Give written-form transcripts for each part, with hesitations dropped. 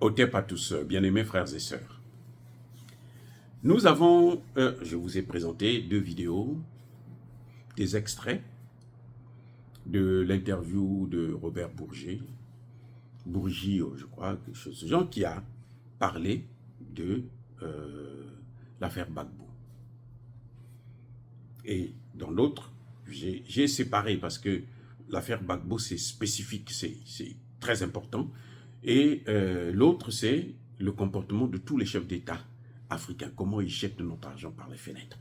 Otep à tous, bien-aimés frères et sœurs. Nous avons, je vous ai présenté 2 vidéos, des extraits de l'interview de Robert Bourgi, je crois, quelque chose, ce genre qui a parlé de l'affaire Gbagbo. Et dans l'autre, j'ai séparé parce que l'affaire Gbagbo c'est spécifique, c'est très important. Et l'autre, c'est le comportement de tous les chefs d'État africains. Comment ils jettent notre argent par les fenêtres.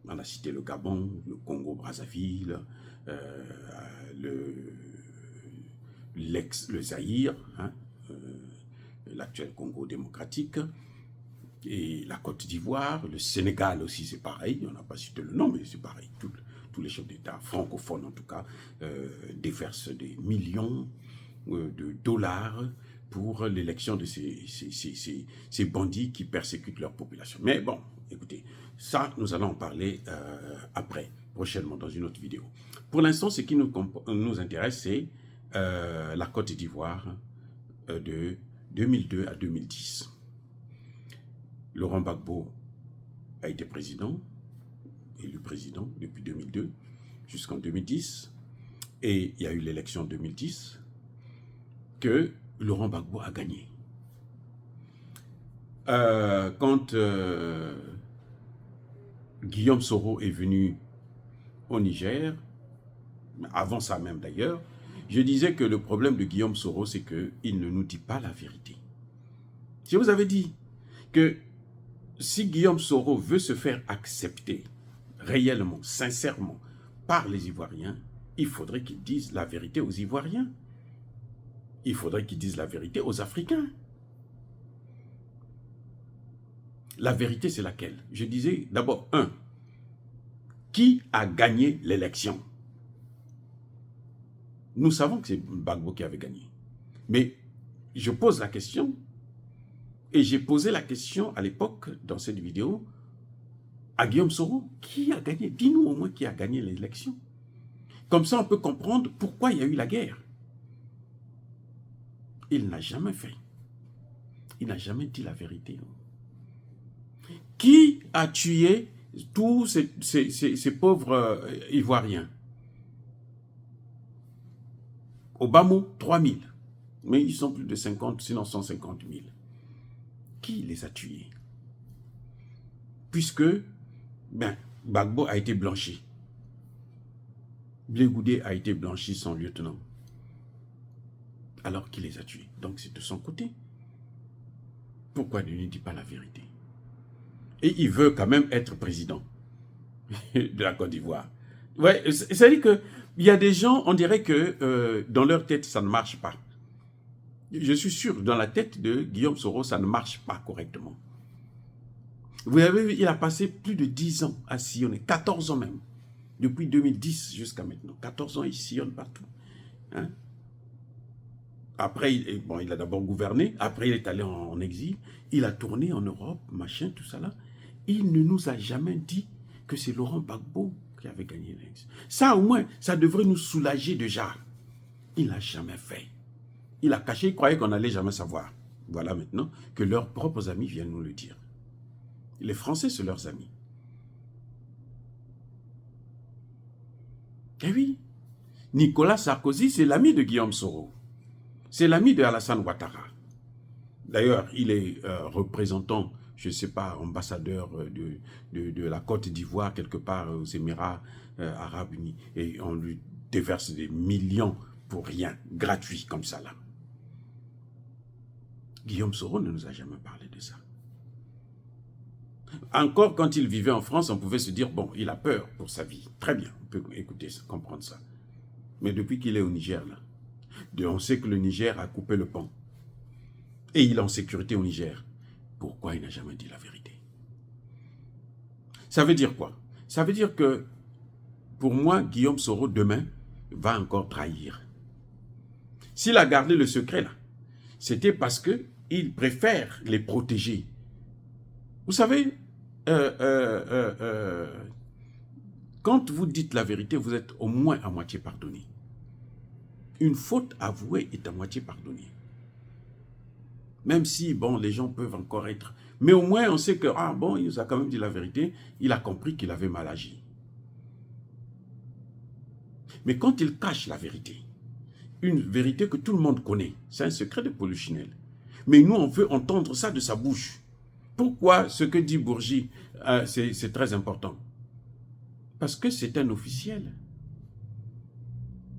On a cité le Gabon, le Congo-Brazzaville, le Zaïre, hein, l'actuel Congo démocratique, et la Côte d'Ivoire, le Sénégal aussi, c'est pareil. On n'a pas cité le nom, mais c'est pareil. Tous les chefs d'État francophones, en tout cas, déversent des millions de dollars pour l'élection de ces bandits qui persécutent leur population. Mais bon, écoutez, ça, nous allons en parler après, prochainement, dans une autre vidéo. Pour l'instant, ce qui nous intéresse, c'est la Côte d'Ivoire de 2002 à 2010. Laurent Gbagbo a été président, élu président depuis 2002 jusqu'en 2010. Et il y a eu l'élection en 2010 que Laurent Gbagbo a gagné. Quand Guillaume Soro est venu au Niger, avant ça même d'ailleurs, je disais que le problème de Guillaume Soro, c'est qu'il ne nous dit pas la vérité. Je vous avais dit que si Guillaume Soro veut se faire accepter réellement, sincèrement, par les Ivoiriens, il faudrait qu'il dise la vérité aux Ivoiriens. Il faudrait qu'il dise la vérité aux Africains. La vérité, c'est laquelle? Je disais d'abord, qui a gagné l'élection? Nous savons que c'est Gbagbo qui avait gagné. Mais je pose la question, et j'ai posé la question à l'époque, dans cette vidéo, à Guillaume Soro, qui a gagné? Dis-nous au moins qui a gagné l'élection. Comme ça, on peut comprendre pourquoi il y a eu la guerre. Il n'a jamais fait. Il n'a jamais dit la vérité. Qui a tué tous ces pauvres Ivoiriens? Au bas mot, 3000. Mais ils sont plus de 50, sinon 150 000. Qui les a tués? Puisque Gbagbo a été blanchi. Blé Goudé a été blanchi, son lieutenant. Alors qu'il les a tués. Donc c'est de son côté. Pourquoi il ne dit pas la vérité? Et il veut quand même être président de la Côte d'Ivoire. Ouais, c'est-à-dire qu'il y a des gens, on dirait que dans leur tête, ça ne marche pas. Je suis sûr, dans la tête de Guillaume Soro, ça ne marche pas correctement. Vous avez vu, il a passé plus de 10 ans à sillonner, 14 ans même. Depuis 2010 jusqu'à maintenant. 14 ans, il sillonne partout. Hein? Après, il a d'abord gouverné, après il est allé en exil, il a tourné en Europe, machin, tout ça là. Il ne nous a jamais dit que c'est Laurent Gbagbo qui avait gagné l'élection. Ça au moins, ça devrait nous soulager déjà. Il n'a jamais fait. Il a caché, il croyait qu'on n'allait jamais savoir. Voilà maintenant que leurs propres amis viennent nous le dire. Les Français, c'est leurs amis. Eh oui, Nicolas Sarkozy, c'est l'ami de Guillaume Soro. C'est l'ami de Alassane Ouattara. D'ailleurs, il est représentant, je ne sais pas, ambassadeur de la Côte d'Ivoire, quelque part aux Émirats Arabes Unis. Et on lui déverse des millions pour rien, gratuit comme ça là. Guillaume Soro ne nous a jamais parlé de ça. Encore quand il vivait en France, on pouvait se dire, bon, il a peur pour sa vie. Très bien, on peut écouter, comprendre ça. Mais depuis qu'il est au Niger, là, on sait que le Niger a coupé le pont. Et il est en sécurité au Niger. Pourquoi il n'a jamais dit la vérité? Ça veut dire quoi? Ça veut dire que, pour moi, Guillaume Soro, demain, va encore trahir. S'il a gardé le secret, là, c'était parce qu'il préfère les protéger. Vous savez, quand vous dites la vérité, vous êtes au moins à moitié pardonné. Une faute avouée est à moitié pardonnée. Même si, bon, les gens peuvent encore être... Mais au moins, on sait que, ah bon, il nous a quand même dit la vérité, il a compris qu'il avait mal agi. Mais quand il cache la vérité, une vérité que tout le monde connaît, c'est un secret de Polichinelle. Mais nous, on veut entendre ça de sa bouche. Pourquoi ce que dit Bourgi, c'est très important? Parce que c'est un officiel.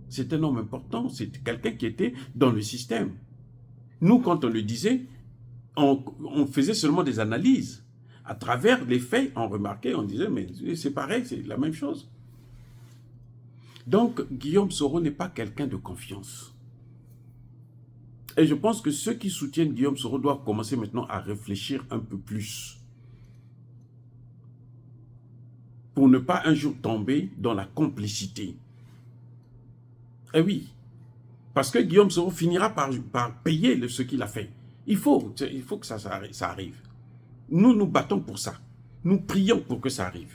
C'est un homme important, c'est quelqu'un qui était dans le système. Nous, quand on le disait, on faisait seulement des analyses. À travers les faits, on remarquait, on disait, mais c'est pareil, c'est la même chose. Donc, Guillaume Soro n'est pas quelqu'un de confiance. Et je pense que ceux qui soutiennent Guillaume Soro doivent commencer maintenant à réfléchir un peu plus. Pour ne pas un jour tomber dans la complicité. Eh oui, parce que Guillaume Soro finira par payer ce qu'il a fait. Il faut que ça arrive. Nous nous battons pour ça. Nous prions pour que ça arrive.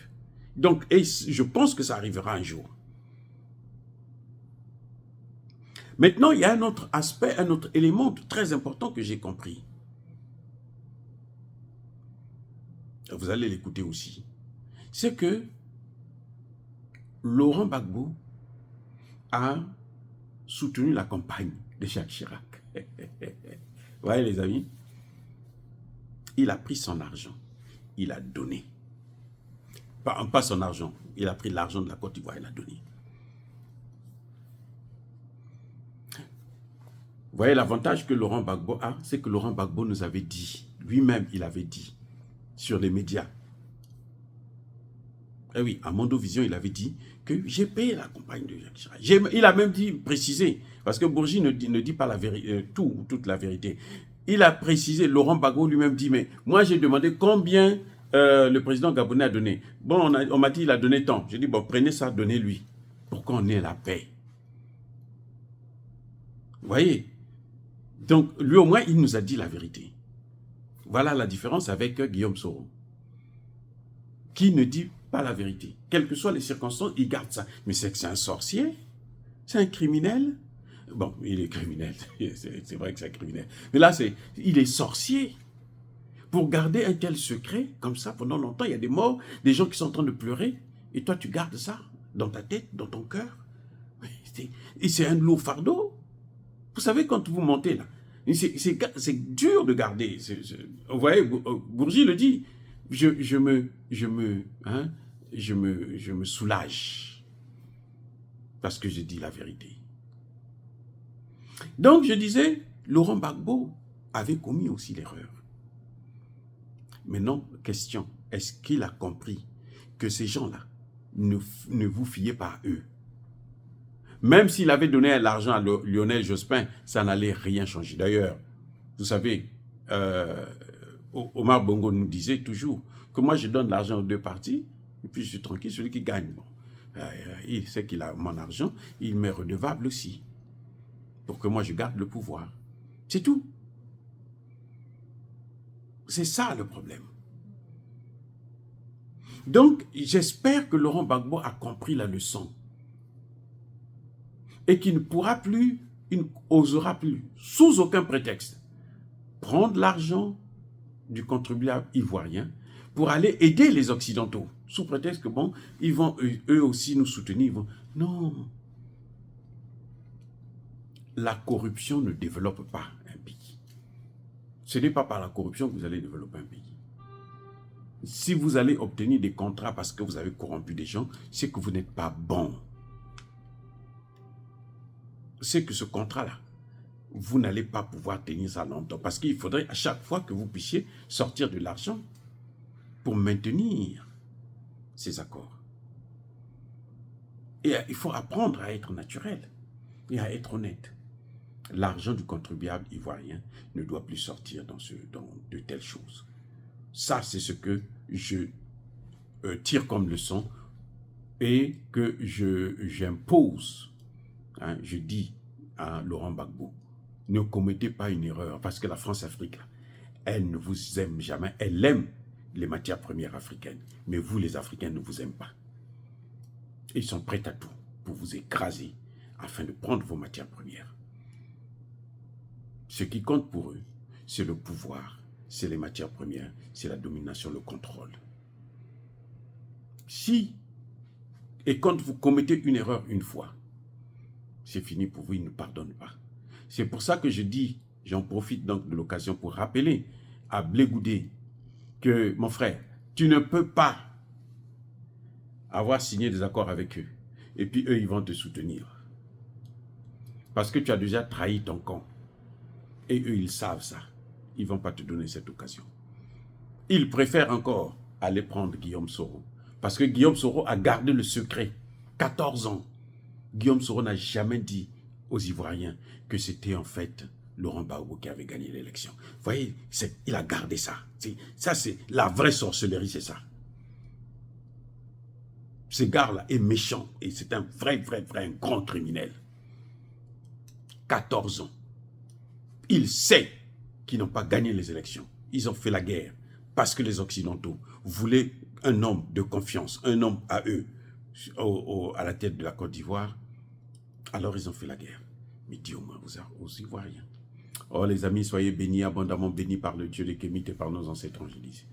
Donc, et je pense que ça arrivera un jour. Maintenant, il y a un autre aspect, un autre élément très important que j'ai compris. Vous allez l'écouter aussi. C'est que Laurent Gbagbo a soutenu la campagne de Jacques Chirac. Vous voyez les amis, il a pris son argent, il a donné. Pas son argent, il a pris l'argent de la Côte d'Ivoire, il a donné. Vous voyez l'avantage que Laurent Gbagbo a, c'est que Laurent Gbagbo nous avait dit, lui-même il avait dit, sur les médias. Eh oui, à Mondovision, il avait dit que j'ai payé la campagne de Jacques Chirac. Il a même dit, précisé, parce que Bourgi ne dit pas la vérité, toute la vérité. Il a précisé, Laurent Gbagbo lui-même dit, mais moi j'ai demandé combien le président gabonais a donné. Bon, on m'a dit il a donné tant. J'ai dit, bon, prenez ça, donnez-lui, pour qu'on ait la paix. Vous voyez? Donc, lui au moins, il nous a dit la vérité. Voilà la différence avec Guillaume Soro, qui ne dit pas la vérité. Quelles que soient les circonstances, il garde ça. Mais c'est que c'est un sorcier, c'est un criminel. Bon, il est criminel, c'est vrai que c'est un criminel. Mais là, il est sorcier. Pour garder un tel secret, comme ça, pendant longtemps, il y a des morts, des gens qui sont en train de pleurer, et toi, tu gardes ça dans ta tête, dans ton cœur. Et c'est un lourd fardeau. Vous savez, quand vous montez là, c'est dur de garder. Vous voyez, Bourgi le dit, je me soulage parce que je dis la vérité. Donc, je disais, Laurent Gbagbo avait commis aussi l'erreur. Maintenant, question, est-ce qu'il a compris que ces gens-là, ne vous fiez pas à eux? Même s'il avait donné l'argent à Lionel Jospin, ça n'allait rien changer. D'ailleurs, vous savez, Omar Bongo nous disait toujours que moi, je donne l'argent aux deux parties, et puis je suis tranquille, celui qui gagne. Bon, il sait qu'il a mon argent, il m'est redevable aussi, pour que moi, je garde le pouvoir. C'est tout. C'est ça le problème. Donc, j'espère que Laurent Gbagbo a compris la leçon. Et qu'il ne pourra plus, il n'osera plus, sous aucun prétexte, prendre l'argent du contribuable ivoirien pour aller aider les Occidentaux, sous prétexte que, bon, ils vont eux aussi nous soutenir. Non. La corruption ne développe pas un pays. Ce n'est pas par la corruption que vous allez développer un pays. Si vous allez obtenir des contrats parce que vous avez corrompu des gens, c'est que vous n'êtes pas bon. C'est que ce contrat-là, vous n'allez pas pouvoir tenir ça longtemps. Parce qu'il faudrait à chaque fois que vous puissiez sortir de l'argent pour maintenir ces accords. Et il faut apprendre à être naturel et à être honnête. L'argent du contribuable ivoirien ne doit plus sortir dans de telles choses. Ça, c'est ce que je tire comme leçon et que j'impose. Je dis à Laurent Gbagbo, ne commettez pas une erreur, parce que la France-Afrique, elle ne vous aime jamais. Elle aime les matières premières africaines, mais vous, les Africains, ne vous aiment pas. Ils sont prêts à tout pour vous écraser afin de prendre vos matières premières. Ce qui compte pour eux, c'est le pouvoir, c'est les matières premières, c'est la domination, le contrôle. Si, et quand vous commettez une erreur une fois, c'est fini pour vous, il ne pardonne pas. C'est pour ça que je dis, j'en profite donc de l'occasion pour rappeler à Blé Goudé que, mon frère, tu ne peux pas avoir signé des accords avec eux. Et puis eux, ils vont te soutenir. Parce que tu as déjà trahi ton camp. Et eux, ils savent ça. Ils ne vont pas te donner cette occasion. Ils préfèrent encore aller prendre Guillaume Soro. Parce que Guillaume Soro a gardé le secret. 14 ans. Guillaume Soro n'a jamais dit aux Ivoiriens que c'était en fait Laurent Gbagbo qui avait gagné l'élection. Vous voyez, il a gardé ça. Ça, c'est la vraie sorcellerie, c'est ça. Ce gars-là est méchant et c'est un vrai, un grand criminel. 14 ans. Il sait qu'ils n'ont pas gagné les élections. Ils ont fait la guerre parce que les Occidentaux voulaient un homme de confiance, un homme à eux, à la tête de la Côte d'Ivoire. Alors ils ont fait la guerre. Mais Dieu moi, aux Ivoiriens. Oh les amis, soyez bénis, abondamment bénis par le Dieu des Kémites et par nos ancêtres angélisés.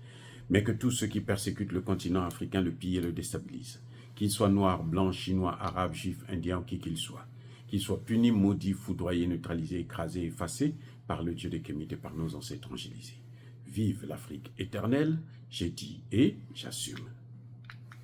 Mais que tous ceux qui persécutent le continent africain le pillent et le déstabilisent. Qu'ils soient noirs, blancs, chinois, arabes, juifs, indiens, qui qu'ils soient. Qu'ils soient punis, maudits, foudroyés, neutralisés, écrasés, effacés par le Dieu des Kémites et par nos ancêtres angélisés. Vive l'Afrique éternelle, j'ai dit et j'assume.